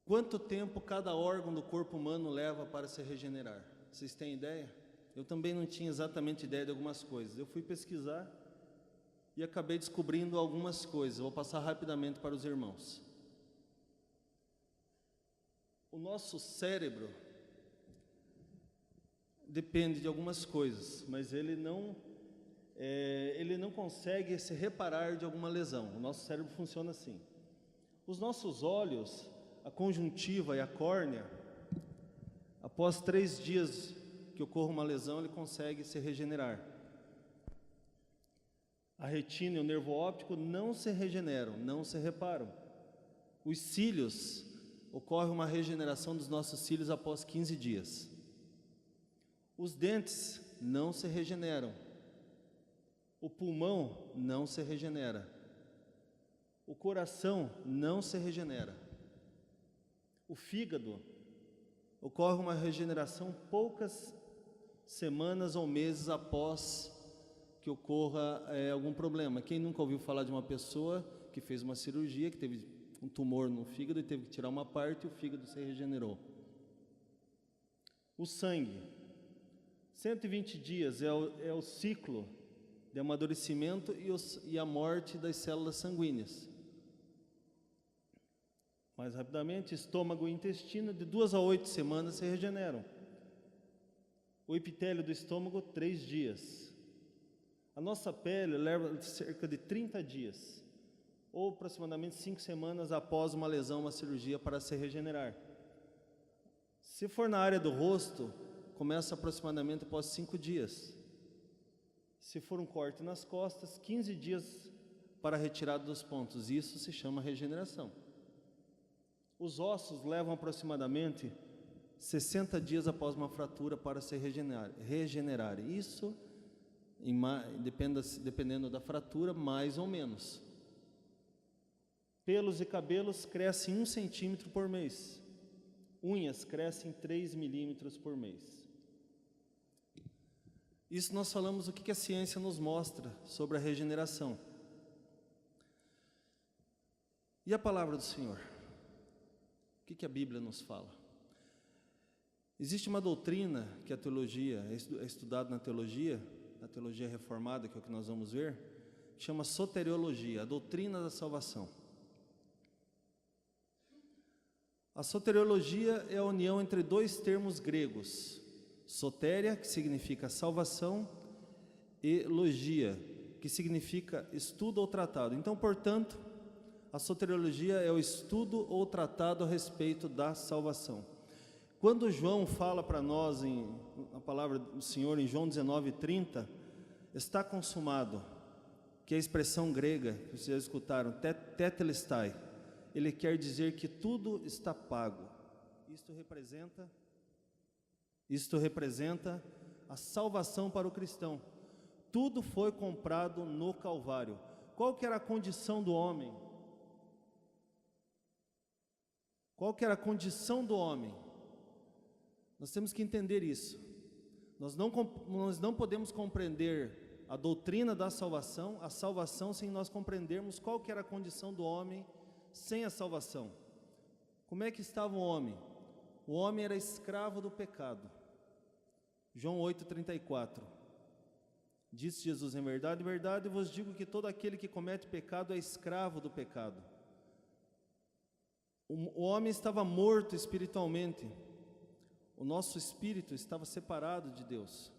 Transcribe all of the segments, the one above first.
Quanto tempo cada órgão do corpo humano leva para se regenerar? Vocês têm ideia? Eu também não tinha exatamente ideia de algumas coisas. Eu fui pesquisar e acabei descobrindo algumas coisas. Vou passar rapidamente para os irmãos. O nosso cérebro depende de algumas coisas, mas ele não consegue se reparar de alguma lesão. O nosso cérebro funciona assim. Os nossos olhos, a conjuntiva e a córnea, após 3 dias que ocorra uma lesão, ele consegue se regenerar. A retina e o nervo óptico não se regeneram, não se reparam. Os cílios, ocorre uma regeneração dos nossos cílios após 15 dias. Os dentes não se regeneram. O pulmão não se regenera. O coração não se regenera. O fígado, ocorre uma regeneração poucas semanas ou meses após que ocorra algum problema. Quem nunca ouviu falar de uma pessoa que fez uma cirurgia, que teve um tumor no fígado e teve que tirar uma parte e o fígado se regenerou? O sangue, 120 dias é o ciclo de amadurecimento e a morte das células sanguíneas. Mais rapidamente, estômago e intestino, de 2 a 8 semanas se regeneram. O epitélio do estômago, 3 dias. A nossa pele leva cerca de 30 dias, ou aproximadamente 5 semanas após uma lesão, uma cirurgia, para se regenerar. Se for na área do rosto, começa aproximadamente após 5 dias. Se for um corte nas costas, 15 dias para a retirada dos pontos. Isso se chama regeneração. Os ossos levam aproximadamente 60 dias após uma fratura para se regenerar. Isso, dependendo da fratura, mais ou menos. Pelos e cabelos crescem 1 centímetro por mês. Unhas crescem 3 milímetros por mês. Isso nós falamos o que a ciência nos mostra sobre a regeneração. E a palavra do Senhor? O que a Bíblia nos fala? Existe uma doutrina que a teologia, é estudada na teologia reformada, que é o que nós vamos ver, que chama soteriologia, a doutrina da salvação. A soteriologia é a união entre 2 termos gregos, sotéria, que significa salvação, e logia, que significa estudo ou tratado. Então, portanto, a soteriologia é o estudo ou tratado a respeito da salvação. Quando João fala para nós, a palavra do Senhor, em João 19:30, está consumado, que é a expressão grega, que vocês já escutaram, tetelestai, ele quer dizer que tudo está pago. Isto representa a salvação para o cristão. Tudo foi comprado no Calvário. Qual que era a condição do homem? Qual que era a condição do homem? Nós temos que entender isso. Nós não podemos compreender a doutrina da salvação, a salvação, sem nós compreendermos qual que era a condição do homem sem a salvação. Como é que estava o homem? O homem era escravo do pecado. João 8:34. Disse Jesus: em verdade, verdade, vos digo que todo aquele que comete pecado é escravo do pecado. O homem estava morto espiritualmente. O nosso espírito estava separado de Deus.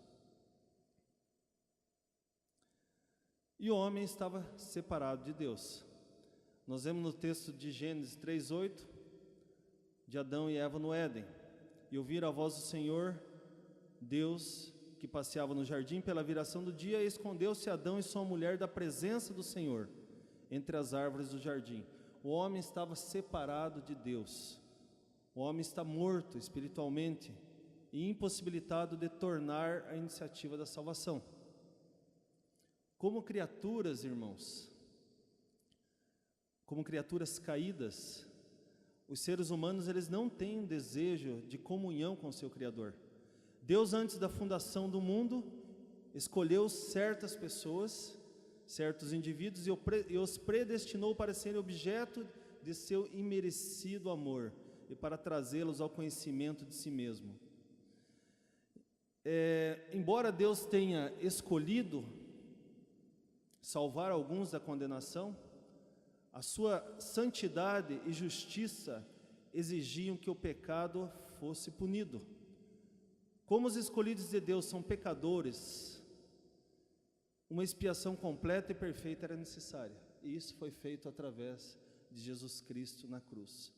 E o homem estava separado de Deus. Nós vemos no texto de Gênesis 3:8, de Adão e Eva no Éden. E ouviram a voz do Senhor, Deus, que passeava no jardim pela viração do dia, e escondeu-se Adão e sua mulher da presença do Senhor, entre as árvores do jardim. O homem estava separado de Deus. O homem está morto espiritualmente e impossibilitado de tornar a iniciativa da salvação. Como criaturas, irmãos, como criaturas caídas, os seres humanos, eles não têm desejo de comunhão com o seu Criador. Deus, antes da fundação do mundo, escolheu certas pessoas, certos indivíduos, e os predestinou para serem objeto de seu imerecido amor. e para trazê-los ao conhecimento de si mesmo. Embora Deus tenha escolhido salvar alguns da condenação, a sua santidade e justiça exigiam que o pecado fosse punido. Como os escolhidos de Deus são pecadores, uma expiação completa e perfeita era necessária. E isso foi feito através de Jesus Cristo na cruz.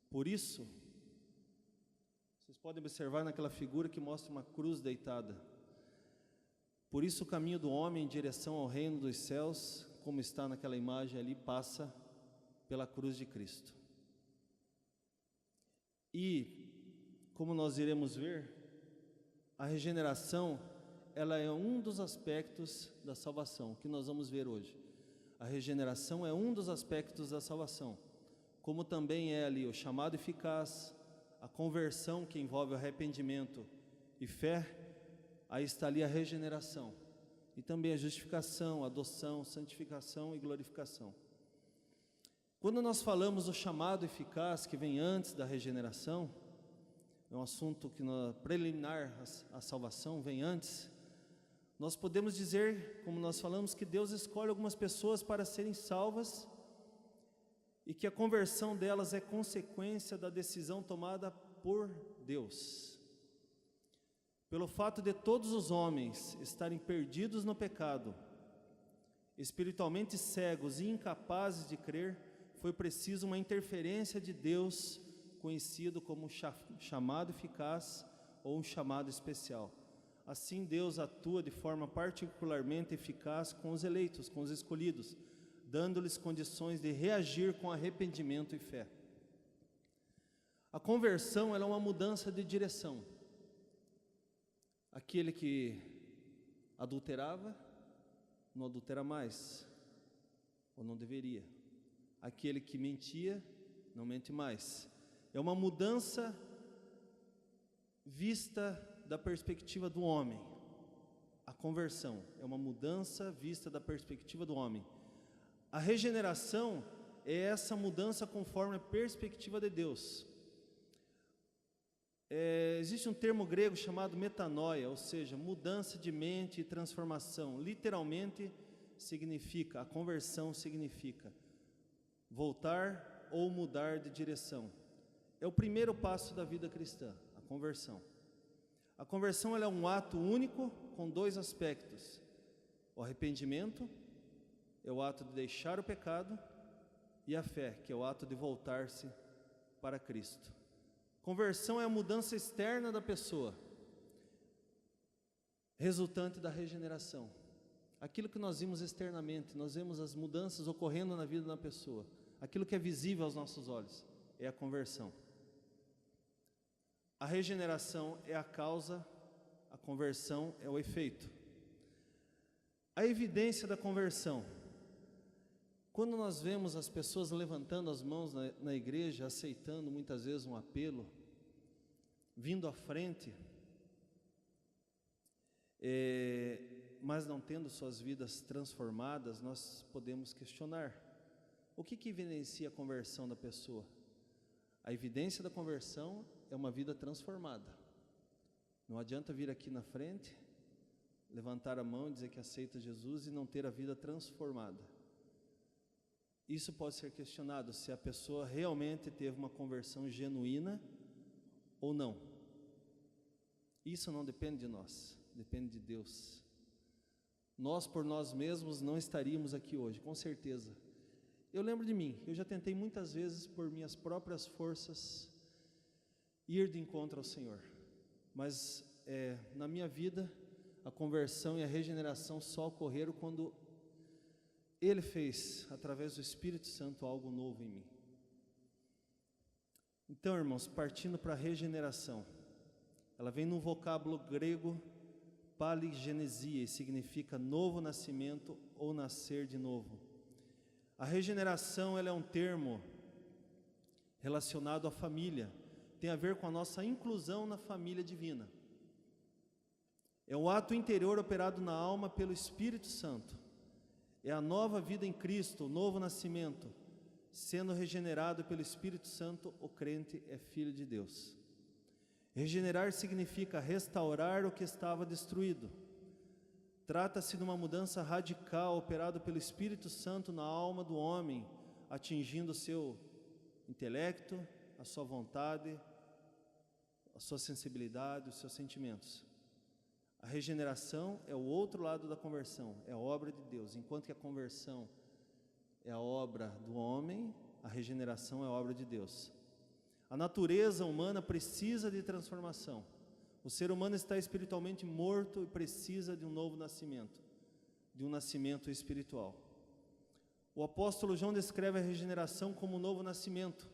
Por isso, vocês podem observar naquela figura que mostra uma cruz deitada. Por isso o caminho do homem em direção ao reino dos céus, como está naquela imagem ali, passa pela cruz de Cristo. E, como nós iremos ver, a regeneração, ela é um dos aspectos da salvação, que nós vamos ver hoje. A regeneração é um dos aspectos da salvação, como também é ali o chamado eficaz, a conversão que envolve arrependimento e fé, aí está ali a regeneração, e também a justificação, adoção, santificação e glorificação. Quando nós falamos do chamado eficaz que vem antes da regeneração, é um assunto que preliminar à salvação, vem antes, nós podemos dizer, como nós falamos, que Deus escolhe algumas pessoas para serem salvas e que a conversão delas é consequência da decisão tomada por Deus. Pelo fato de todos os homens estarem perdidos no pecado, espiritualmente cegos e incapazes de crer, foi preciso uma interferência de Deus, conhecido como chamado eficaz ou um chamado especial. Assim Deus atua de forma particularmente eficaz com os eleitos, com os escolhidos, dando-lhes condições de reagir com arrependimento e fé. A conversão, ela é uma mudança de direção. Aquele que adulterava, não adultera mais, ou não deveria. Aquele que mentia, não mente mais. É uma mudança vista da perspectiva do homem. A conversão é uma mudança vista da perspectiva do homem. A regeneração é essa mudança conforme a perspectiva de Deus. Existe um termo grego chamado metanoia, ou seja, mudança de mente e transformação. Literalmente significa, a conversão significa voltar ou mudar de direção. É o primeiro passo da vida cristã, a conversão. A conversão, ela é um ato único com dois aspectos. O arrependimento é o ato de deixar o pecado, e a fé, que é o ato de voltar-se para Cristo. Conversão é a mudança externa da pessoa, resultante da regeneração. Aquilo que nós vimos externamente, nós vemos as mudanças ocorrendo na vida da pessoa. Aquilo que é visível aos nossos olhos é a conversão. A regeneração é a causa, a conversão é o efeito. A evidência da conversão. Quando nós vemos as pessoas levantando as mãos na igreja, aceitando muitas vezes um apelo, vindo à frente, mas não tendo suas vidas transformadas, nós podemos questionar: o que evidencia a conversão da pessoa? A evidência da conversão é uma vida transformada. Não adianta vir aqui na frente, levantar a mão e dizer que aceita Jesus e não ter a vida transformada. Isso pode ser questionado, se a pessoa realmente teve uma conversão genuína ou não. Isso não depende de nós, depende de Deus. Nós por nós mesmos não estaríamos aqui hoje, com certeza. Eu lembro de mim, eu já tentei muitas vezes por minhas próprias forças ir de encontro ao Senhor, mas na minha vida a conversão e a regeneração só ocorreram quando Ele fez, através do Espírito Santo, algo novo em mim. Então, irmãos, partindo para a regeneração, ela vem no vocábulo grego paligenesia, e significa novo nascimento ou nascer de novo. A regeneração, ela é um termo relacionado à família, tem a ver com a nossa inclusão na família divina. É um ato interior operado na alma pelo Espírito Santo. É a nova vida em Cristo, o novo nascimento, sendo regenerado pelo Espírito Santo, o crente é filho de Deus. Regenerar significa restaurar o que estava destruído. Trata-se de uma mudança radical operada pelo Espírito Santo na alma do homem, atingindo o seu intelecto, a sua vontade, a sua sensibilidade, os seus sentimentos. A regeneração é o outro lado da conversão, é a obra de Deus. Enquanto que a conversão é a obra do homem, a regeneração é a obra de Deus. A natureza humana precisa de transformação. O ser humano está espiritualmente morto e precisa de um novo nascimento, de um nascimento espiritual. O apóstolo João descreve a regeneração como um novo nascimento.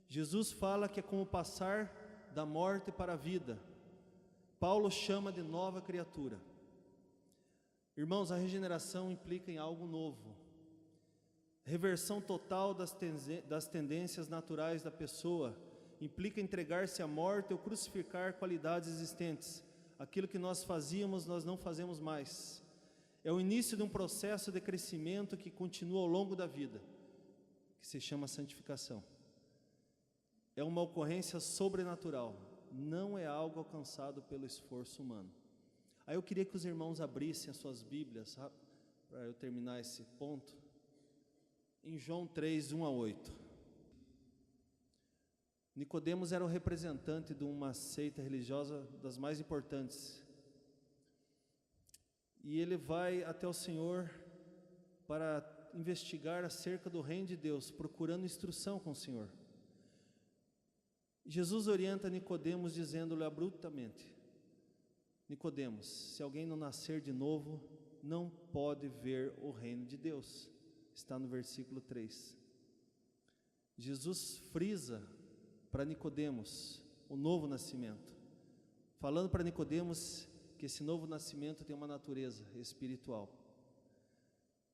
Jesus fala que é como passar da morte para a vida. Paulo chama de nova criatura. Irmãos, a regeneração implica em algo novo. Reversão total das tendências naturais da pessoa implica entregar-se à morte ou crucificar qualidades existentes. Aquilo que nós fazíamos, nós não fazemos mais. É o início de um processo de crescimento que continua ao longo da vida, que se chama santificação. É uma ocorrência sobrenatural, não é algo alcançado pelo esforço humano. Aí eu queria que os irmãos abrissem as suas Bíblias, para eu terminar esse ponto, em João 3, 1 a 8. Nicodemos era o representante de uma seita religiosa das mais importantes. E ele vai até o Senhor para investigar acerca do reino de Deus, procurando instrução com o Senhor. Jesus orienta Nicodemos dizendo-lhe abruptamente: Nicodemos, se alguém não nascer de novo, não pode ver o reino de Deus. Está no versículo 3. Jesus frisa para Nicodemos o novo nascimento, falando para Nicodemos que esse novo nascimento tem uma natureza espiritual.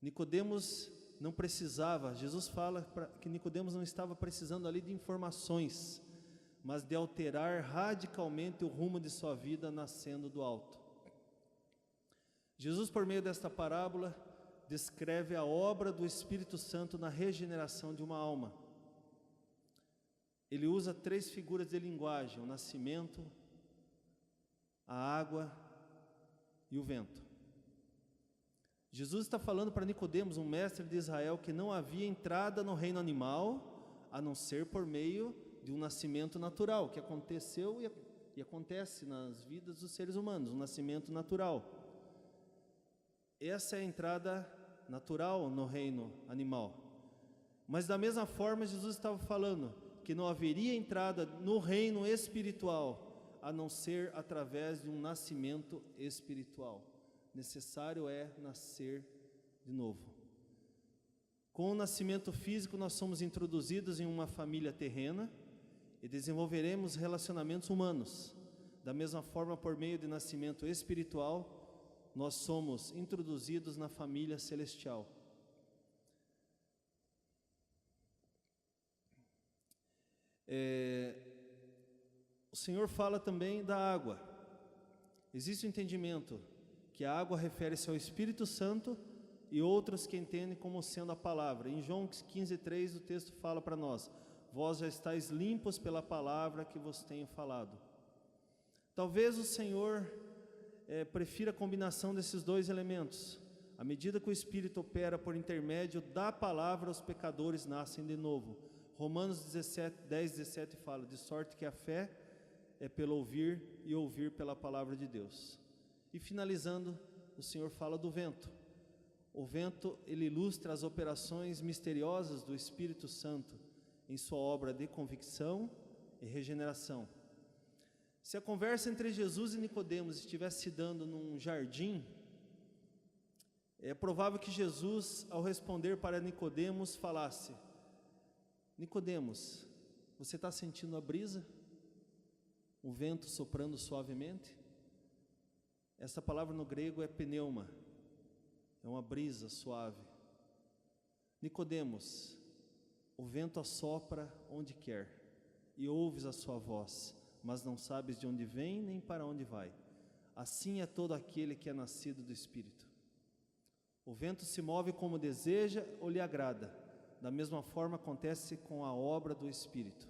Nicodemos não precisava, Jesus fala que Nicodemos não estava precisando ali de informações, mas de alterar radicalmente o rumo de sua vida nascendo do alto. Jesus, por meio desta parábola, descreve a obra do Espírito Santo na regeneração de uma alma. Ele usa 3 figuras de linguagem: o nascimento, a água e o vento. Jesus está falando para Nicodemos, um mestre de Israel, que não havia entrada no reino animal, a não ser por meio de um nascimento natural, que aconteceu e acontece nas vidas dos seres humanos, um nascimento natural. Essa é a entrada natural no reino animal. Mas da mesma forma, Jesus estava falando que não haveria entrada no reino espiritual, a não ser através de um nascimento espiritual. Necessário é nascer de novo. Com o nascimento físico, nós somos introduzidos em uma família terrena e desenvolveremos relacionamentos humanos. Da mesma forma, por meio de nascimento espiritual, nós somos introduzidos na família celestial. O Senhor fala também da água. Existe um entendimento que a água refere-se ao Espírito Santo e outros que entendem como sendo a palavra. Em João 15:3 o texto fala para nós: vós já estáis limpos pela palavra que vos tenho falado. Talvez o Senhor prefira a combinação desses 2 elementos. À medida que o Espírito opera por intermédio da palavra, os pecadores nascem de novo. Romanos 10:17 fala: de sorte que a fé é pelo ouvir e ouvir pela palavra de Deus. E finalizando, o Senhor fala do vento. O vento, ele ilustra as operações misteriosas do Espírito Santo em sua obra de convicção e regeneração. Se a conversa entre Jesus e Nicodemos estivesse se dando num jardim, é provável que Jesus, ao responder para Nicodemos, falasse: Nicodemos, você está sentindo a brisa? O vento soprando suavemente? Essa palavra no grego é pneuma, é uma brisa suave. Nicodemos, o vento assopra onde quer, e ouves a sua voz, mas não sabes de onde vem nem para onde vai. Assim é todo aquele que é nascido do Espírito. O vento se move como deseja ou lhe agrada, da mesma forma acontece com a obra do Espírito.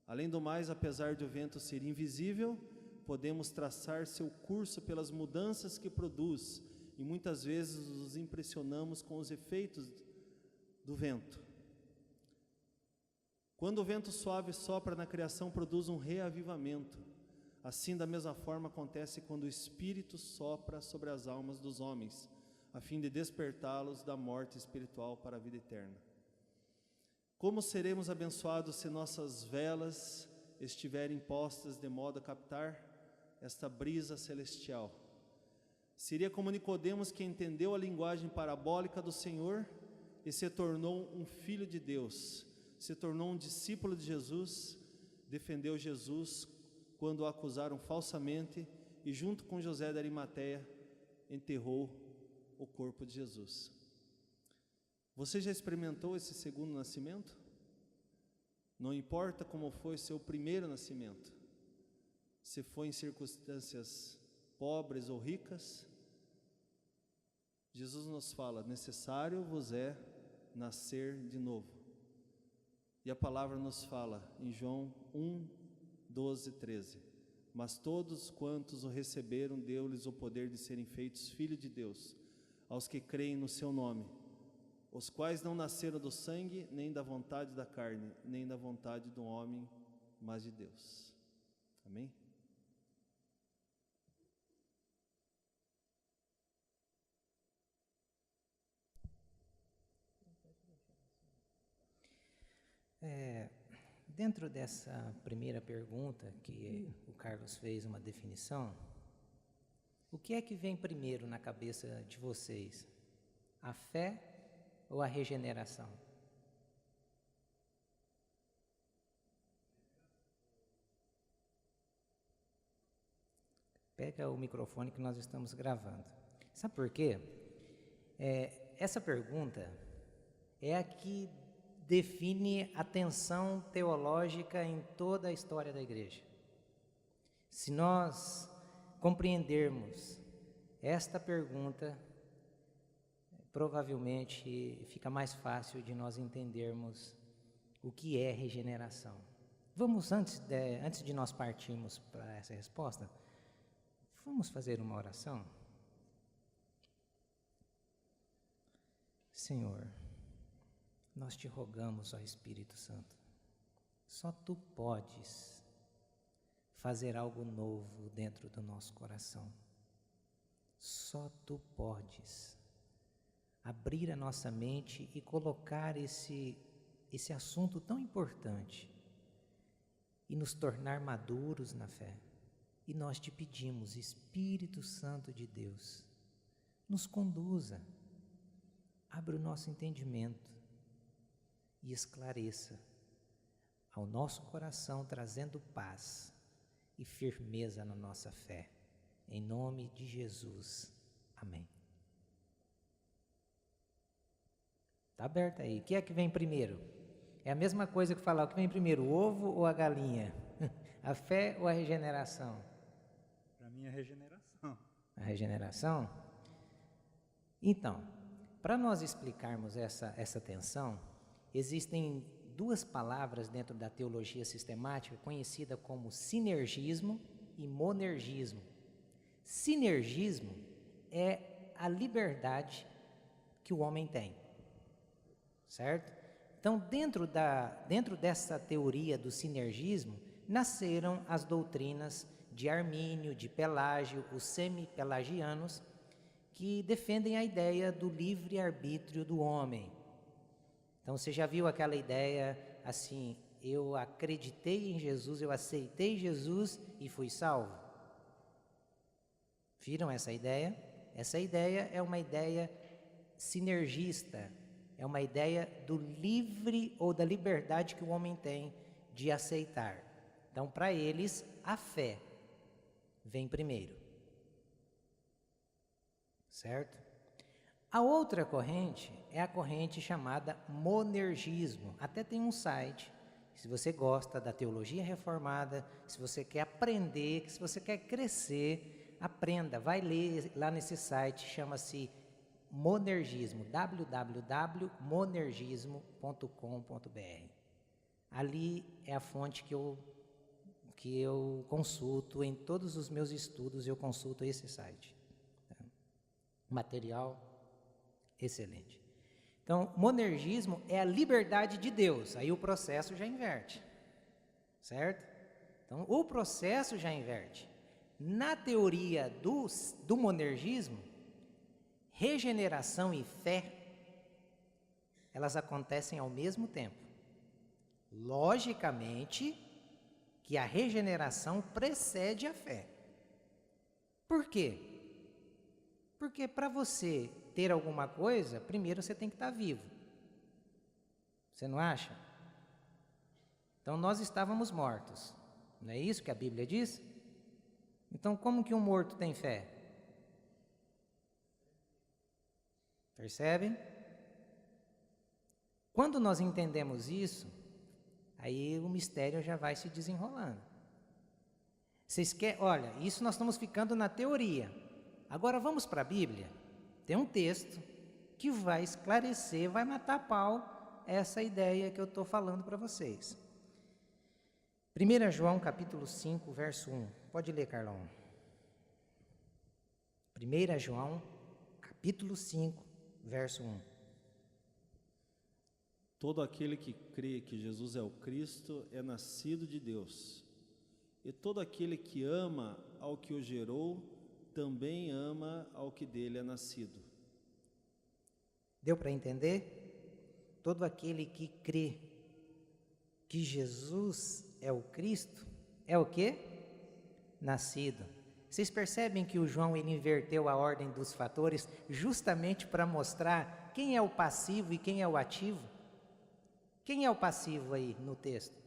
Além do mais, apesar de o vento ser invisível, podemos traçar seu curso pelas mudanças que produz, e muitas vezes nos impressionamos com os efeitos do vento. Quando o vento suave sopra na criação, produz um reavivamento. Assim, da mesma forma, acontece quando o Espírito sopra sobre as almas dos homens, a fim de despertá-los da morte espiritual para a vida eterna. Como seremos abençoados se nossas velas estiverem postas de modo a captar esta brisa celestial? Seria como Nicodemos, que entendeu a linguagem parabólica do Senhor e se tornou um filho de Deus, se tornou um discípulo de Jesus, defendeu Jesus quando o acusaram falsamente e, junto com José de Arimateia, enterrou o corpo de Jesus. Você já experimentou esse segundo nascimento? Não importa como foi seu primeiro nascimento, se foi em circunstâncias pobres ou ricas, Jesus nos fala: necessário vos é nascer de novo. E a palavra nos fala em João 1, 12, 13: mas todos quantos o receberam, deu-lhes o poder de serem feitos filhos de Deus, aos que creem no seu nome, os quais não nasceram do sangue, nem da vontade da carne, nem da vontade do homem, mas de Deus. Amém? Dentro dessa primeira pergunta, que o Carlos fez uma definição, o que é que vem primeiro na cabeça de vocês? A fé ou a regeneração? Pega o microfone que nós estamos gravando. Sabe por quê? Essa pergunta é a que define a tensão teológica em toda a história da igreja. Se nós compreendermos esta pergunta, provavelmente fica mais fácil de nós entendermos o que é regeneração. Vamos, antes de nós partirmos para essa resposta, vamos fazer uma oração? Senhor, nós te rogamos, ó Espírito Santo, só Tu podes fazer algo novo dentro do nosso coração. Só Tu podes abrir a nossa mente e colocar esse assunto tão importante e nos tornar maduros na fé. E nós te pedimos, Espírito Santo de Deus, nos conduza, abra o nosso entendimento e esclareça ao nosso coração, trazendo paz e firmeza na nossa fé. Em nome de Jesus. Amém. Está aberto aí. O que é que vem primeiro? É a mesma coisa que falar o que vem primeiro, o ovo ou a galinha? A fé ou a regeneração? Para mim é regeneração. A regeneração? Então, para nós explicarmos essa tensão, existem duas palavras dentro da teologia sistemática conhecida como sinergismo e monergismo. Sinergismo é a liberdade que o homem tem, certo? Então, dentro dessa teoria do sinergismo, nasceram as doutrinas de Armínio, de Pelágio, os semi-pelagianos, que defendem a ideia do livre-arbítrio do homem. Então, você já viu aquela ideia assim: eu acreditei em Jesus, eu aceitei Jesus e fui salvo? Viram essa ideia? Essa ideia é uma ideia sinergista, é uma ideia do livre ou da liberdade que o homem tem de aceitar. Então, para eles, a fé vem primeiro. Certo? A outra corrente é a corrente chamada monergismo. Até tem um site, se você gosta da teologia reformada, se você quer aprender, se você quer crescer, aprenda, vai ler lá nesse site, chama-se Monergismo, www.monergismo.com.br. Ali é a fonte que eu consulto em todos os meus estudos, eu consulto esse site. Tá? Material excelente. Então, monergismo é a liberdade de Deus, aí o processo já inverte, certo? Então, o processo já inverte. Na teoria do monergismo, regeneração e fé, elas acontecem ao mesmo tempo. Logicamente, que a regeneração precede a fé. Por quê? Porque para você ter alguma coisa, primeiro você tem que estar vivo. Você não acha? Então nós estávamos mortos. Não é isso que a Bíblia diz? Então como que um morto tem fé? Percebem? Quando nós entendemos isso, aí o mistério já vai se desenrolando. Vocês querem? Olha, isso nós estamos ficando na teoria. Agora vamos para a Bíblia. Tem um texto que vai esclarecer, vai matar a pau essa ideia que eu estou falando para vocês. 1 João capítulo 5, verso 1. Pode ler, Carlão. 1 João capítulo 5, verso 1. Todo aquele que crê que Jesus é o Cristo é nascido de Deus. E todo aquele que ama ao que o gerou, também ama ao que dele é nascido. Deu para entender? Todo aquele que crê que Jesus é o Cristo, é o quê? Nascido. Vocês percebem que o João ele inverteu a ordem dos fatores justamente para mostrar quem é o passivo e quem é o ativo? Quem é o passivo aí no texto?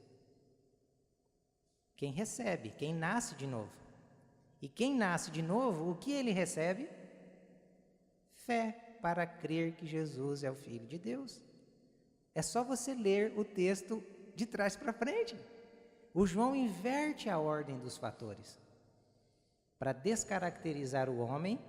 Quem recebe, quem nasce de novo. E quem nasce de novo, o que ele recebe? Fé para crer que Jesus é o Filho de Deus. É só você ler o texto de trás para frente. O João inverte a ordem dos fatores para descaracterizar o homem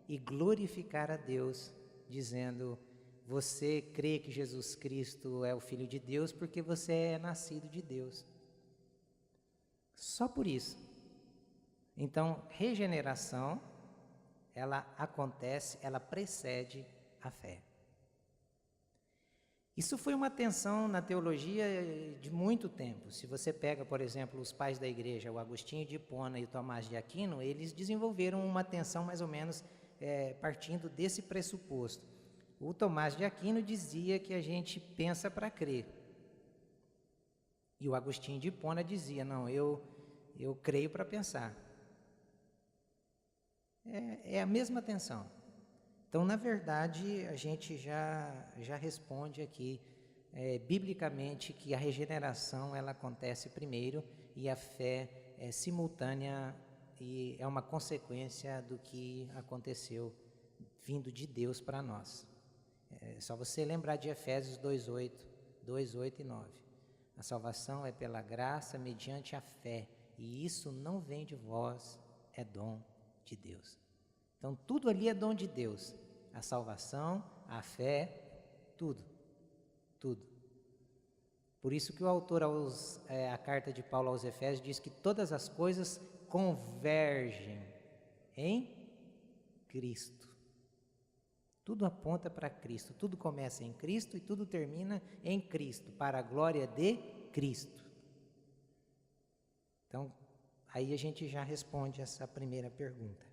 e glorificar a Deus, dizendo: você crê que Jesus Cristo é o Filho de Deus porque você é nascido de Deus. Só por isso. Então, regeneração, ela acontece, ela precede a fé. Isso foi uma tensão na teologia de muito tempo. Se você pega, por exemplo, os pais da igreja, o Agostinho de Hipona e o Tomás de Aquino, eles desenvolveram uma tensão mais ou menos partindo desse pressuposto. O Tomás de Aquino dizia que a gente pensa para crer. E o Agostinho de Hipona dizia, não, eu creio para pensar. É a mesma tensão. Então, na verdade, a gente já responde aqui, biblicamente, que a regeneração ela acontece primeiro e a fé é simultânea e é uma consequência do que aconteceu vindo de Deus para nós. É só você lembrar de Efésios 2:8 e 9. A salvação é pela graça mediante a fé, e isso não vem de vós, é dom de Deus. Então, tudo ali é dom de Deus. A salvação, a fé, tudo. Tudo. Por isso que o autor, a carta de Paulo aos Efésios, diz que todas as coisas convergem em Cristo. Tudo aponta para Cristo. Tudo começa em Cristo e tudo termina em Cristo, para a glória de Cristo. Então, aí a gente já responde essa primeira pergunta.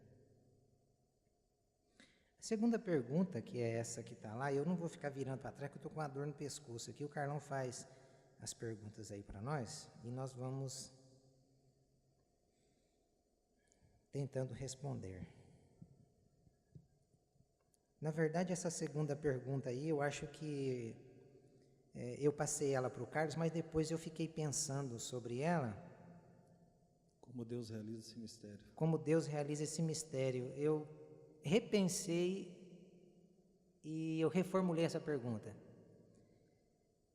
A segunda pergunta, que é essa que está lá, eu não vou ficar virando para trás, porque eu estou com uma dor no pescoço aqui. O Carlão faz as perguntas aí para nós e nós vamos tentando responder. Na verdade, essa segunda pergunta aí, eu acho que eu passei ela para o Carlos, mas depois eu fiquei pensando sobre ela. Como Deus realiza esse mistério. Como Deus realiza esse mistério. Eu repensei e eu reformulei essa pergunta.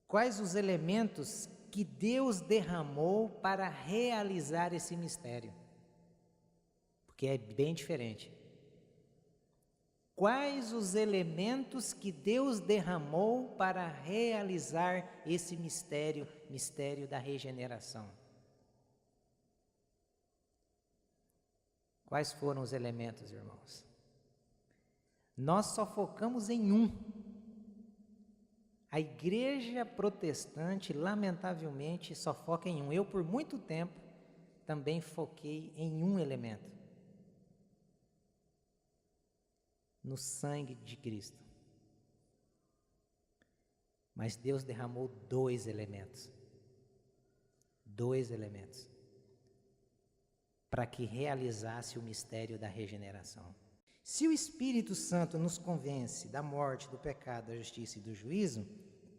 Quais os elementos que Deus derramou para realizar esse mistério? Porque é bem diferente. quais os elementos que Deus derramou para realizar esse mistério da regeneração. Quais foram os elementos, irmãos? Nós só focamos em um. A igreja protestante, lamentavelmente, só foca em um. Eu, por muito tempo, também foquei em um elemento. No sangue de Cristo. Mas Deus derramou dois elementos. Dois elementos. Para que realizasse o mistério da regeneração. Se o Espírito Santo nos convence da morte, do pecado, da justiça e do juízo,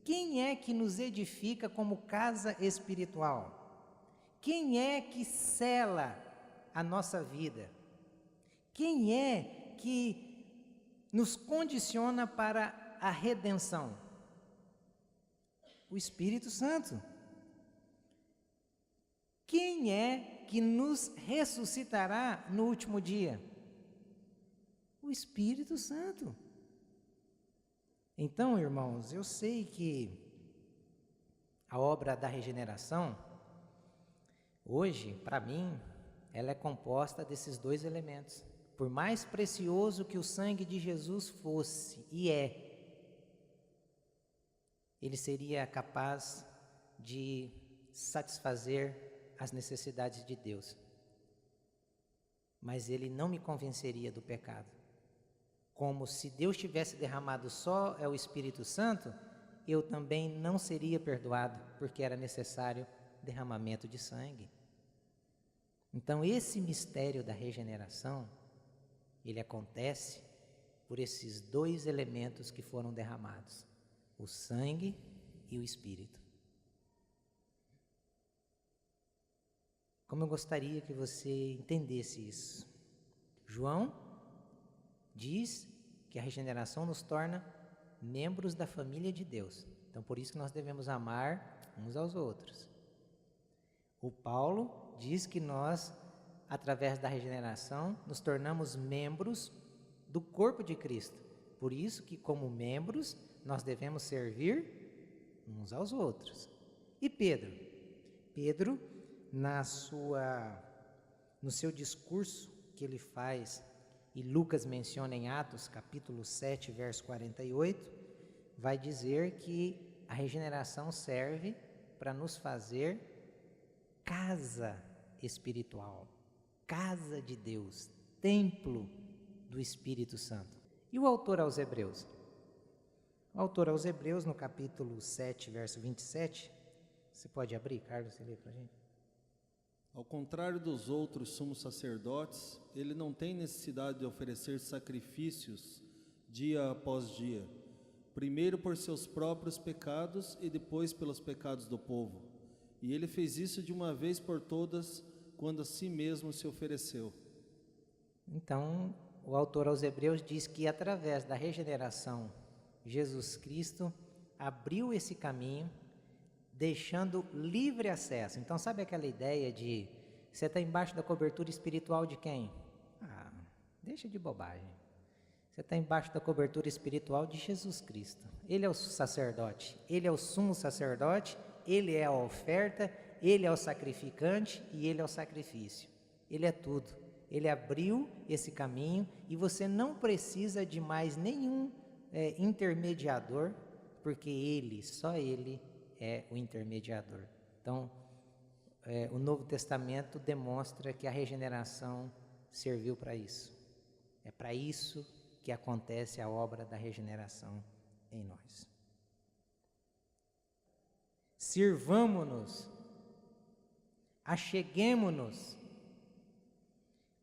quem é que nos edifica como casa espiritual? Quem é que sela a nossa vida? Quem é que nos condiciona para a redenção? O Espírito Santo. Quem é que nos ressuscitará no último dia? O Espírito Santo. Então, irmãos, eu sei que a obra da regeneração, hoje, para mim, ela é composta desses dois elementos. Por mais precioso que o sangue de Jesus fosse, e é, ele seria capaz de satisfazer as necessidades de Deus. Mas ele não me convenceria do pecado. Como se Deus tivesse derramado só o Espírito Santo, eu também não seria perdoado, porque era necessário derramamento de sangue. Então, esse mistério da regeneração, ele acontece por esses dois elementos que foram derramados, o sangue e o Espírito. Como eu gostaria que você entendesse isso. João diz que a regeneração nos torna membros da família de Deus. Então, por isso que nós devemos amar uns aos outros. O Paulo diz que nós, através da regeneração, nos tornamos membros do corpo de Cristo. Por isso que, como membros, nós devemos servir uns aos outros. E Pedro? Pedro, no seu discurso que ele faz, e Lucas menciona em Atos, capítulo 7, verso 48, vai dizer que a regeneração serve para nos fazer casa espiritual, casa de Deus, templo do Espírito Santo. E o autor aos Hebreus? O autor aos Hebreus, no capítulo 7, verso 27, você pode abrir, Carlos, você lê para a gente? Ao contrário dos outros sumos sacerdotes, ele não tem necessidade de oferecer sacrifícios dia após dia, primeiro por seus próprios pecados e depois pelos pecados do povo. E ele fez isso de uma vez por todas, quando a si mesmo se ofereceu. Então, o autor aos Hebreus diz que através da regeneração, Jesus Cristo abriu esse caminho, deixando livre acesso. Então, sabe aquela ideia de você está embaixo da cobertura espiritual de quem? Deixa de bobagem. Você está embaixo da cobertura espiritual de Jesus Cristo. Ele é o sacerdote, ele é o sumo sacerdote, ele é a oferta, ele é o sacrificante e ele é o sacrifício. Ele é tudo. Ele abriu esse caminho e você não precisa de mais nenhum intermediador, porque ele, só ele, é o intermediador. Então, o Novo Testamento demonstra que a regeneração serviu para isso. É para isso que acontece a obra da regeneração em nós. Sirvamo-nos, acheguemo-nos,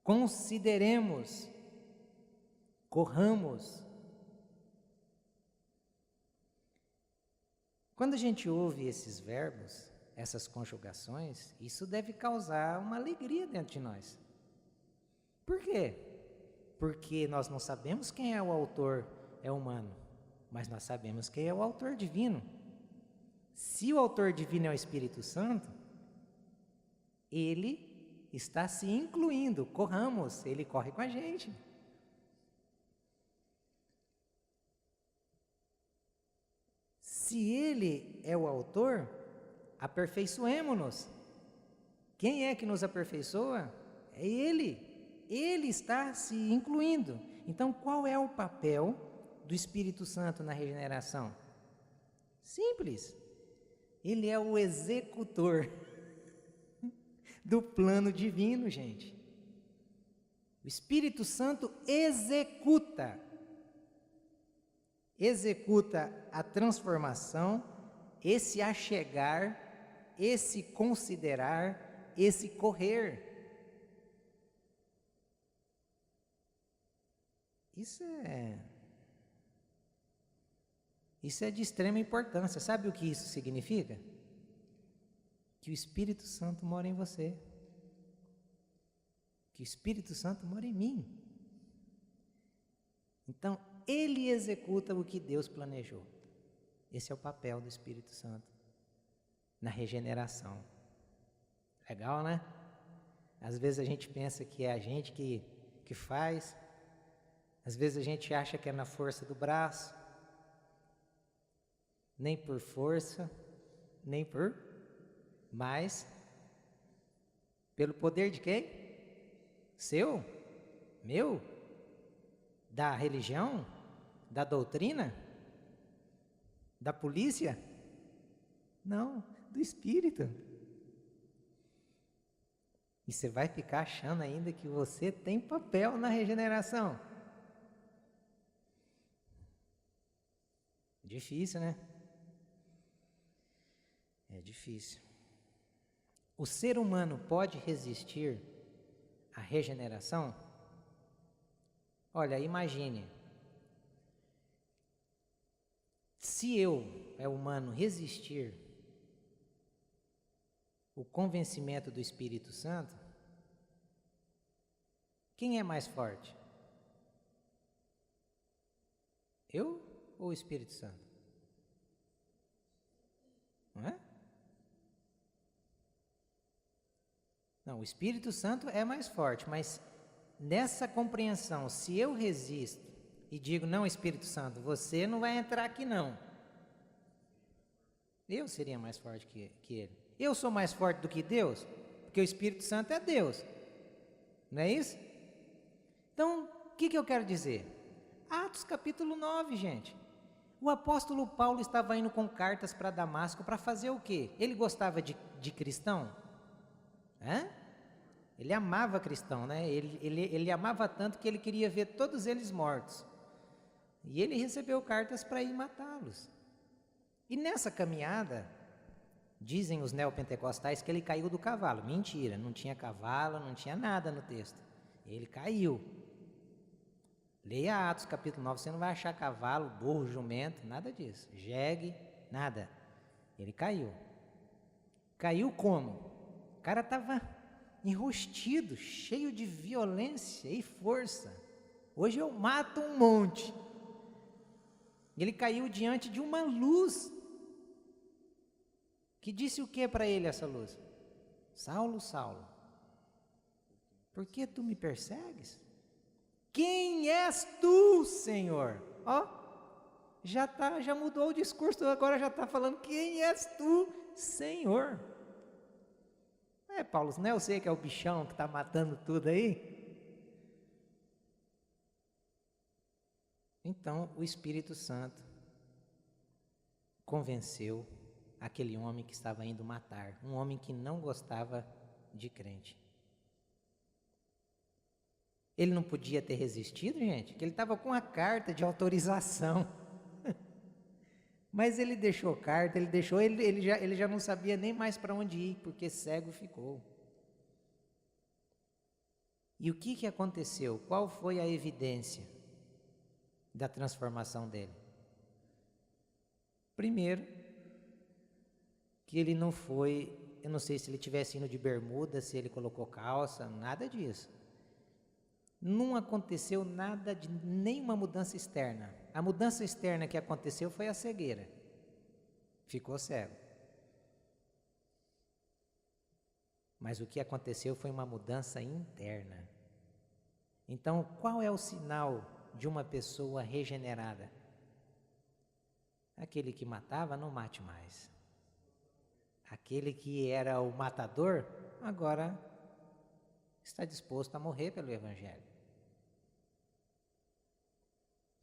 consideremos, corramos. Quando a gente ouve esses verbos, essas conjugações, isso deve causar uma alegria dentro de nós. Por quê? Porque nós não sabemos quem é o autor humano, mas nós sabemos quem é o autor divino. Se o autor divino é o Espírito Santo, ele está se incluindo, corramos, ele corre com a gente. Se Ele é o autor, aperfeiçoemo-nos. Quem é que nos aperfeiçoa? É Ele. Ele está se incluindo. Então, qual é o papel do Espírito Santo na regeneração? Simples. Ele é o executor do plano divino, gente. O Espírito Santo executa a transformação, esse achegar, esse considerar, esse correr. Isso é de extrema importância. Sabe o que isso significa? Que o Espírito Santo mora em você. Que o Espírito Santo mora em mim. Então, ele executa o que Deus planejou. Esse é o papel do Espírito Santo na regeneração. Legal, né? Às vezes a gente pensa que é a gente que faz. Às vezes a gente acha que é na força do braço. Nem por força, nem por... Mas, pelo poder de quem? Seu? Meu? Da religião? Da doutrina? Da polícia? Não, do Espírito. E você vai ficar achando ainda que você tem papel na regeneração. Difícil, né? É difícil. O ser humano pode resistir à regeneração? Olha, imagine. Se eu, humano, resistir o convencimento do Espírito Santo, quem é mais forte? Eu ou o Espírito Santo? Não é? Não, o Espírito Santo é mais forte, mas nessa compreensão, se eu resisto e digo, não, Espírito Santo, você não vai entrar aqui não. Eu seria mais forte que ele. Eu sou mais forte do que Deus, porque o Espírito Santo é Deus. Não é isso? Então, o que eu quero dizer? Atos capítulo 9, gente. O apóstolo Paulo estava indo com cartas para Damasco para fazer o quê? Ele gostava de cristão? Ele amava cristão, né? Ele amava tanto que ele queria ver todos eles mortos. E ele recebeu cartas para ir matá-los. E nessa caminhada, dizem os neopentecostais que ele caiu do cavalo. Mentira, não tinha cavalo, não tinha nada no texto. Ele caiu. Leia Atos capítulo 9, você não vai achar cavalo, burro, jumento, nada disso. Jegue, nada. Ele caiu. Caiu como? O cara estava enrustido, cheio de violência e força. Hoje eu mato um monte. Ele caiu diante de uma luz. Que disse o que para ele essa luz? Saulo, Saulo, por que tu me persegues? Quem és tu, Senhor? Já mudou o discurso, agora já está falando, quem és tu, Senhor? Paulo, não é você que é o bichão que está matando tudo aí? Então, o Espírito Santo convenceu aquele homem que estava indo matar, um homem que não gostava de crente. Ele não podia ter resistido, gente, que ele estava com a carta de autorização. Mas ele deixou carta, ele já não sabia nem mais para onde ir, porque cego ficou. E o que aconteceu? Qual foi a evidência da transformação dele? Primeiro, que ele não foi, eu não sei se ele tivesse indo de bermuda, se ele colocou calça, nada disso. Não aconteceu nada de nenhuma mudança externa. A mudança externa que aconteceu foi a cegueira. Ficou cego. Mas o que aconteceu foi uma mudança interna. Então, qual é o sinal de uma pessoa regenerada? Aquele que matava, não mate mais. Aquele que era o matador, agora está disposto a morrer pelo Evangelho.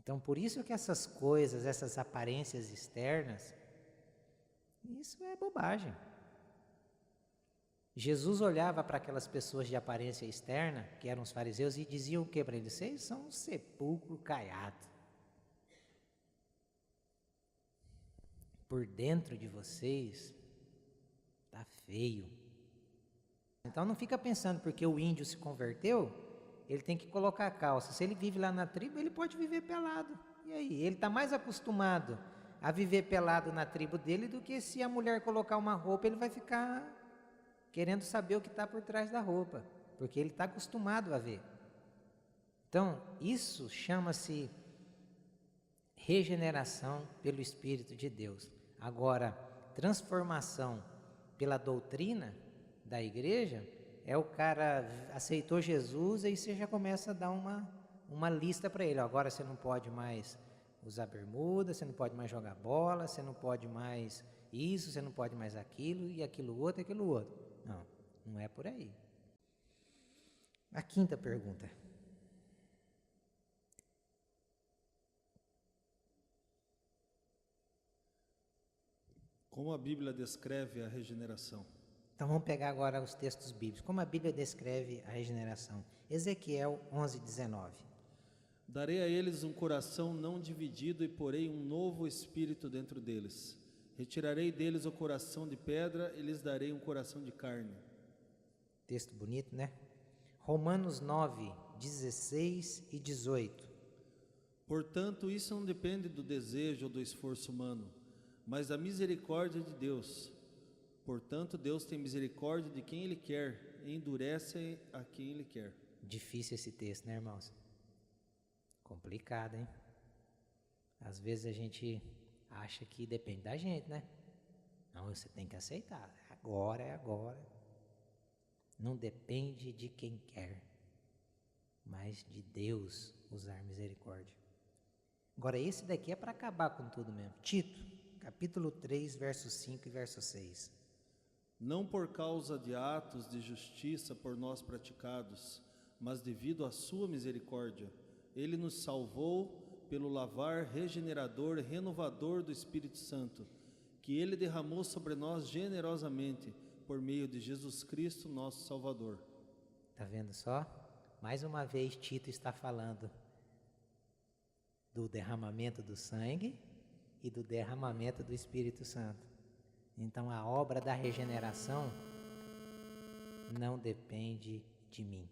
Então, por isso que essas coisas, essas aparências externas, isso é bobagem. Jesus olhava para aquelas pessoas de aparência externa, que eram os fariseus, e diziam o que para eles? Vocês são um sepulcro caiado. Por dentro de vocês está feio. Então não fica pensando porque o índio se converteu, ele tem que colocar a calça. Se ele vive lá na tribo, ele pode viver pelado. E aí? Ele está mais acostumado a viver pelado na tribo dele do que se a mulher colocar uma roupa, ele vai ficar querendo saber o que está por trás da roupa, porque ele está acostumado a ver. Então, isso chama-se regeneração pelo Espírito de Deus. Agora, transformação pela doutrina da igreja é o cara aceitou Jesus e você já começa a dar uma lista para ele. Agora você não pode mais usar bermuda, você não pode mais jogar bola, você não pode mais isso, você não pode mais aquilo, e aquilo outro, e aquilo outro. Não, não é por aí. A quinta pergunta. Como a Bíblia descreve a regeneração? Então vamos pegar agora os textos bíblicos. Como a Bíblia descreve a regeneração? Ezequiel 11:19. Darei a eles um coração não dividido e porei um novo espírito dentro deles. Retirarei deles o coração de pedra e lhes darei um coração de carne. Texto bonito, né? Romanos 9:16 e 18. Portanto, isso não depende do desejo ou do esforço humano, mas da misericórdia de Deus. Portanto, Deus tem misericórdia de quem Ele quer e endurece a quem Ele quer. Difícil esse texto, né, irmãos? Complicado, hein? Às vezes a gente acha que depende da gente, né? Não, você tem que aceitar. Agora é agora. Não depende de quem quer, mas de Deus usar misericórdia. Agora, esse daqui é para acabar com tudo mesmo. Tito, capítulo 3, verso 5 e verso 6. Não por causa de atos de justiça por nós praticados, mas devido à sua misericórdia. Ele nos salvou pelo lavar regenerador e renovador do Espírito Santo, que Ele derramou sobre nós generosamente, por meio de Jesus Cristo, nosso Salvador. Está vendo só? Mais uma vez Tito está falando do derramamento do sangue e do derramamento do Espírito Santo. Então a obra da regeneração não depende de mim,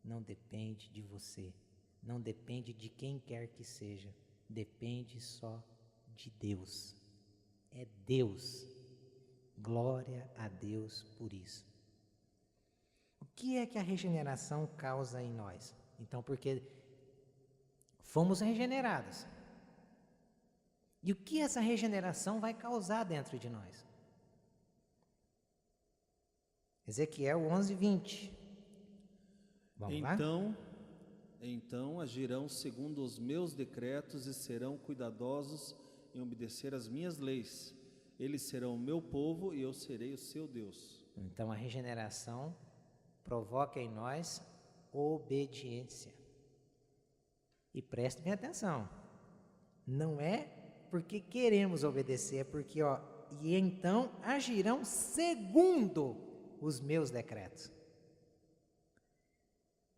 não depende de você, não depende de quem quer que seja, depende só de Deus. É Deus. Glória a Deus por isso. O que é que a regeneração causa em nós? Então, porque fomos regenerados. E o que essa regeneração vai causar dentro de nós? Ezequiel 11:20. Vamos lá? Então agirão segundo os meus decretos e serão cuidadosos em obedecer às minhas leis. Eles serão o meu povo e eu serei o seu Deus. Então a regeneração provoca em nós obediência. E prestem atenção, não é porque queremos obedecer, é porque, e então agirão segundo os meus decretos.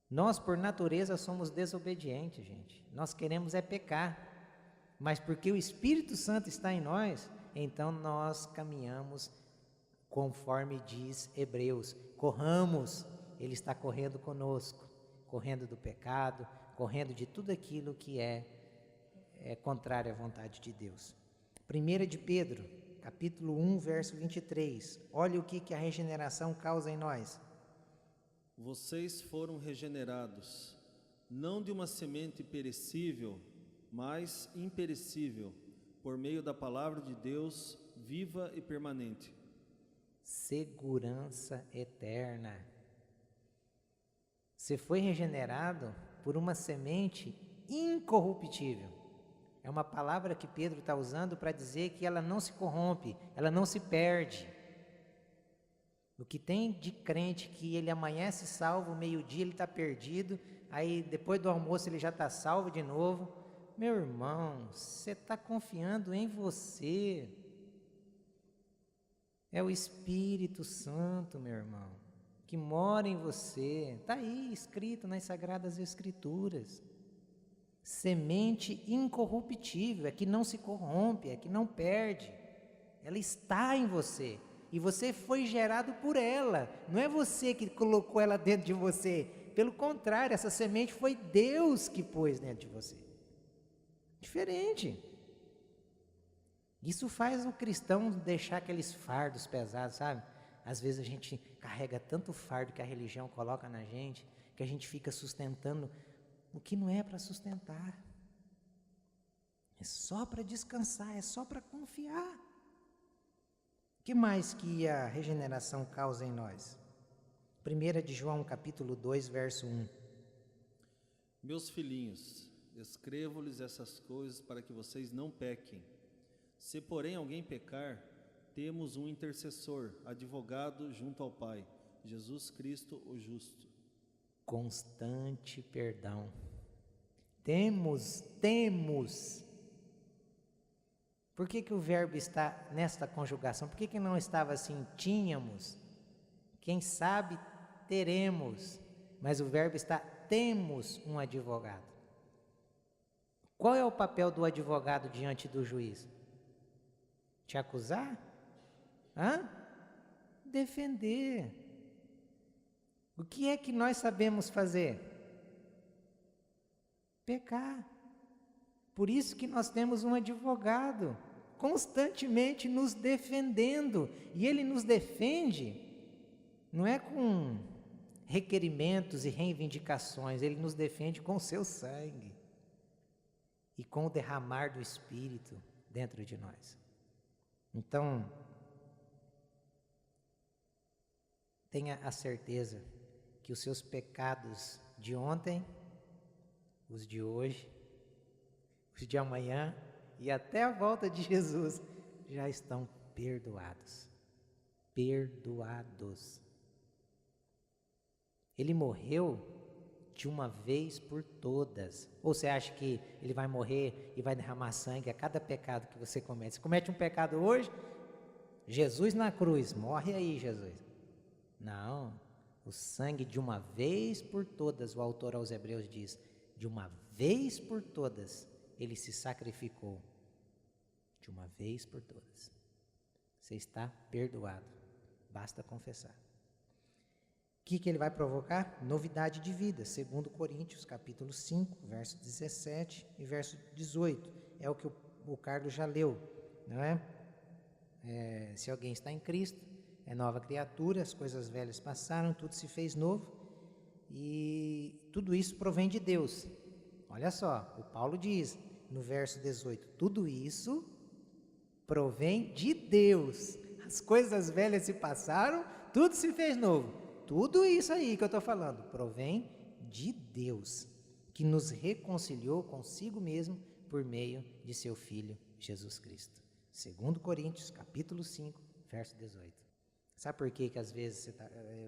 Nós, por natureza, somos desobedientes, gente. Nós queremos é pecar, mas porque o Espírito Santo está em nós, então nós caminhamos conforme diz Hebreus. Corramos, Ele está correndo conosco, correndo do pecado, correndo de tudo aquilo que é contrário à vontade de Deus. 1 de Pedro, capítulo 1, verso 23. Olha o que a regeneração causa em nós. Vocês foram regenerados, não de uma semente perecível, mas imperecível, por meio da palavra de Deus, viva e permanente. Segurança eterna. Você foi regenerado por uma semente incorruptível. é uma palavra que Pedro está usando para dizer que ela não se corrompe, ela não se perde. O que tem de crente que ele amanhece salvo, meio-dia ele está perdido, aí depois do almoço ele já está salvo de novo. Meu irmão, você está confiando em você. É o Espírito Santo, meu irmão, que mora em você. Está aí escrito nas Sagradas Escrituras. Semente incorruptível, é que não se corrompe, é que não perde. Ela está em você. E você foi gerado por ela. Não é você que colocou ela dentro de você. Pelo contrário, essa semente foi Deus que pôs dentro de você. Diferente. Isso faz o cristão deixar aqueles fardos pesados, sabe? Às vezes a gente carrega tanto fardo que a religião coloca na gente, que a gente fica sustentando o que não é para sustentar. É só para descansar, é só para confiar. O que mais que a regeneração causa em nós? 1 de João, capítulo 2, verso 1. Meus filhinhos, escrevo-lhes essas coisas para que vocês não pequem. Se, porém, alguém pecar, temos um intercessor, advogado junto ao Pai, Jesus Cristo, o justo. Constante perdão. Temos. Por que o verbo está nesta conjugação? Por que não estava assim, tínhamos? Quem sabe, teremos. Mas o verbo está, temos um advogado. Qual é o papel do advogado diante do juiz? Te acusar? Defender. O que é que nós sabemos fazer? Pecar. Por isso que nós temos um advogado constantemente nos defendendo. E ele nos defende, não é com requerimentos e reivindicações, ele nos defende com o seu sangue e com o derramar do Espírito dentro de nós. Então, tenha a certeza que os seus pecados de ontem, os de hoje, os de amanhã e até a volta de Jesus já estão perdoados. Perdoados. Ele morreu de uma vez por todas. Ou você acha que ele vai morrer e vai derramar sangue a cada pecado que você comete? Você comete um pecado hoje, Jesus na cruz, morre aí, Jesus. Não, o sangue de uma vez por todas, o autor aos Hebreus diz, de uma vez por todas, ele se sacrificou. De uma vez por todas. Você está perdoado, basta confessar. O que ele vai provocar? Novidade de vida, 2 Coríntios, capítulo 5, verso 17 e verso 18. É o que o Carlos já leu, não é? Se alguém está em Cristo, é nova criatura, as coisas velhas passaram, tudo se fez novo, e tudo isso provém de Deus. Olha só, o Paulo diz no verso 18, tudo isso provém de Deus. As coisas velhas se passaram, tudo se fez novo. Tudo isso aí que eu estou falando provém de Deus, que nos reconciliou consigo mesmo por meio de seu Filho Jesus Cristo. 2 Coríntios, capítulo 5, verso 18. Sabe por que às vezes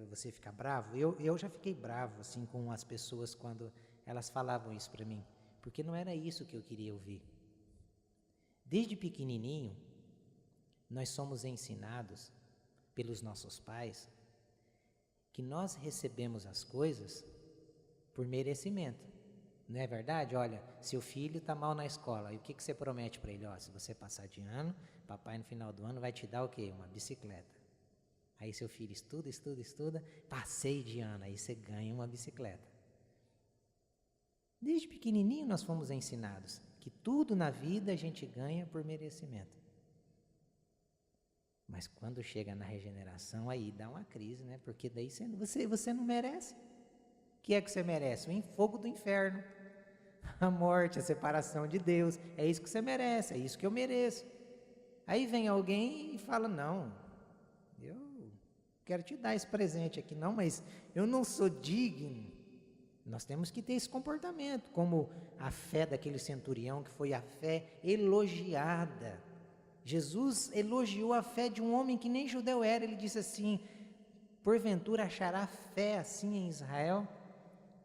você fica bravo? Eu já fiquei bravo assim com as pessoas quando elas falavam isso para mim, porque não era isso que eu queria ouvir. Desde pequenininho, nós somos ensinados pelos nossos pais que nós recebemos as coisas por merecimento. Não é verdade? Olha, seu filho está mal na escola, e o que você promete para ele? Se você passar de ano, papai no final do ano vai te dar o quê? Uma bicicleta. Aí seu filho estuda, passei de ano, aí você ganha uma bicicleta. Desde pequenininho nós fomos ensinados que tudo na vida a gente ganha por merecimento. Mas quando chega na regeneração, aí dá uma crise, né? Porque daí você não merece. O que é que você merece? O fogo do inferno, a morte, a separação de Deus. É isso que você merece, é isso que eu mereço. Aí vem alguém e fala, não, eu quero te dar esse presente aqui, não, mas eu não sou digno. Nós temos que ter esse comportamento, como a fé daquele centurião, que foi a fé elogiada. Jesus elogiou a fé de um homem que nem judeu era. Ele disse assim: porventura achará fé assim em Israel?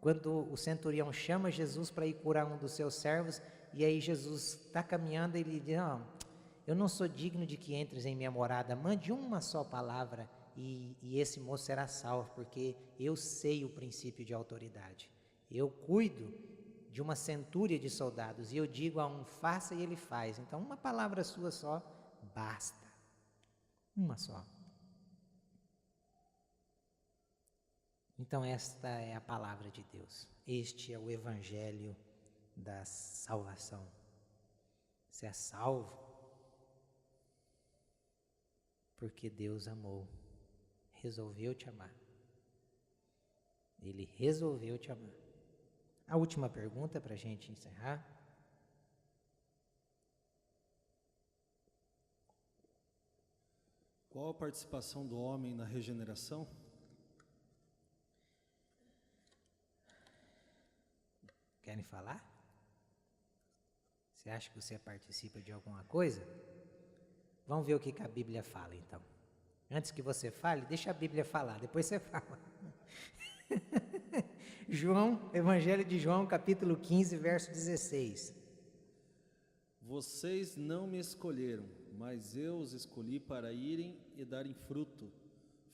Quando o centurião chama Jesus para ir curar um dos seus servos, e aí Jesus está caminhando, ele diz: não, eu não sou digno de que entres em minha morada, mande uma só palavra e esse moço será salvo, porque eu sei o princípio de autoridade. Eu cuido de uma centúria de soldados, e eu digo a um: faça, e ele faz. Então uma palavra sua só basta. Uma só. Então esta é a palavra de Deus. Este é o evangelho da salvação. Você é salvo porque Deus amou, resolveu te amar. Ele resolveu te amar. A última pergunta para a gente encerrar. Qual a participação do homem na regeneração? Querem falar? Você acha que você participa de alguma coisa? Vamos ver o que a Bíblia fala, então. Antes que você fale, deixa a Bíblia falar, depois você fala. Evangelho de João, capítulo 15, verso 16. Vocês não me escolheram, mas eu os escolhi para irem e darem fruto,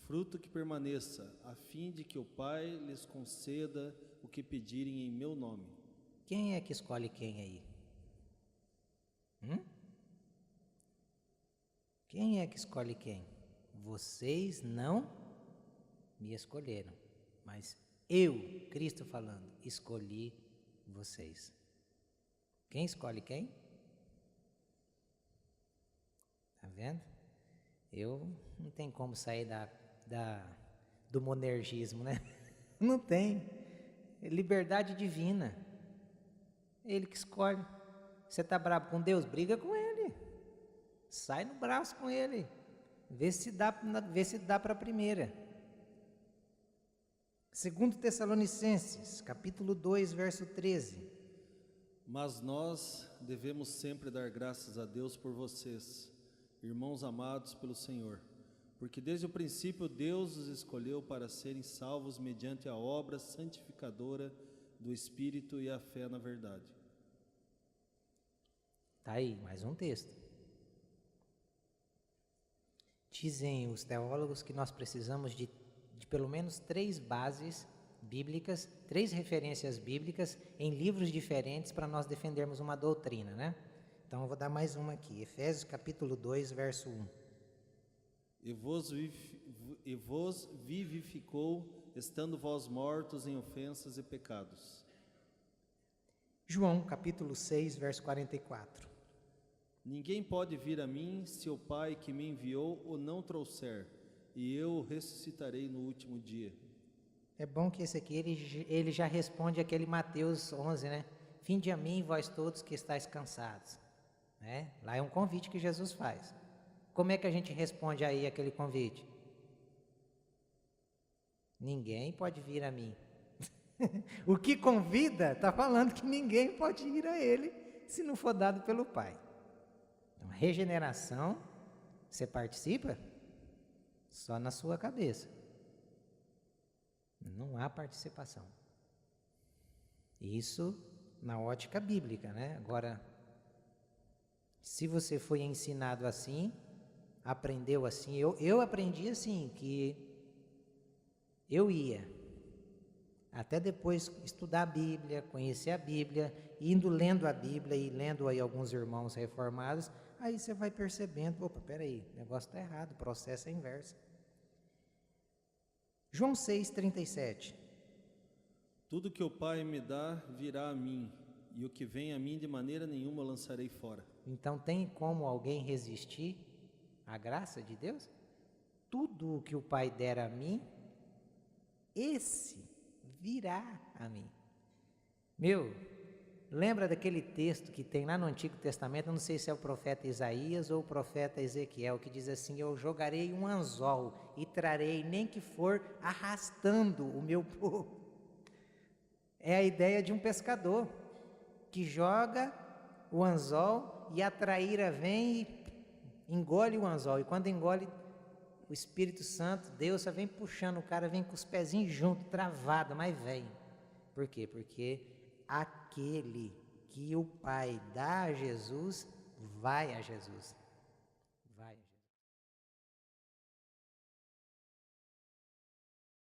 fruto que permaneça, a fim de que o Pai lhes conceda o que pedirem em meu nome. Quem é que escolhe quem aí? Quem é que escolhe quem? Vocês não me escolheram, mas eu, Cristo falando, escolhi vocês. Quem escolhe quem? Tá vendo? Eu não tenho como sair do monergismo, né? Não tem. É liberdade divina. Ele que escolhe. Você está bravo com Deus? Briga com Ele. Sai no braço com Ele. Vê se dá para a primeira. 2 Tessalonicenses, capítulo 2, verso 13. Mas nós devemos sempre dar graças a Deus por vocês, irmãos amados pelo Senhor, porque desde o princípio Deus os escolheu para serem salvos mediante a obra santificadora do Espírito e a fé na verdade. Está aí, mais um texto. Dizem os teólogos que nós precisamos de pelo menos 3 bases bíblicas, 3 referências bíblicas em livros diferentes para nós defendermos uma doutrina, né? Então eu vou dar mais uma aqui, Efésios capítulo 2, verso 1. E vos vivificou, estando vós mortos em ofensas e pecados. João capítulo 6, verso 44. Ninguém pode vir a mim se o Pai que me enviou o não trouxer, e eu o ressuscitarei no último dia. É bom que esse aqui, ele já responde aquele Mateus 11, né? Vinde a mim, vós todos que estáis cansados. Né? Lá é um convite que Jesus faz. Como é que a gente responde aí aquele convite? Ninguém pode vir a mim. O que convida, está falando que ninguém pode ir a Ele se não for dado pelo Pai. Então, regeneração, você participa? Só na sua cabeça. Não há participação. Isso na ótica bíblica, né? Agora, se você foi ensinado assim, aprendeu assim, eu aprendi assim, que eu ia até depois estudar a Bíblia, conhecer a Bíblia, indo lendo a Bíblia e lendo aí alguns irmãos reformados, aí você vai percebendo, opa, peraí, o negócio está errado, o processo é inverso. João 6,37. Tudo que o Pai me dá virá a mim, e o que vem a mim de maneira nenhuma lançarei fora. Então tem como alguém resistir à graça de Deus? Tudo o que o Pai der a mim, esse virá a mim. Lembra daquele texto que tem lá no Antigo Testamento, eu não sei se é o profeta Isaías ou o profeta Ezequiel, que diz assim: eu jogarei um anzol e trarei, nem que for arrastando o meu povo. é a ideia de um pescador que joga o anzol e a traíra vem e engole o anzol. E quando engole, o Espírito Santo, Deus só vem puxando, o cara vem com os pezinhos juntos, travado, mas vem. Por quê? Porque aquele que o Pai dá a Jesus, vai a Jesus.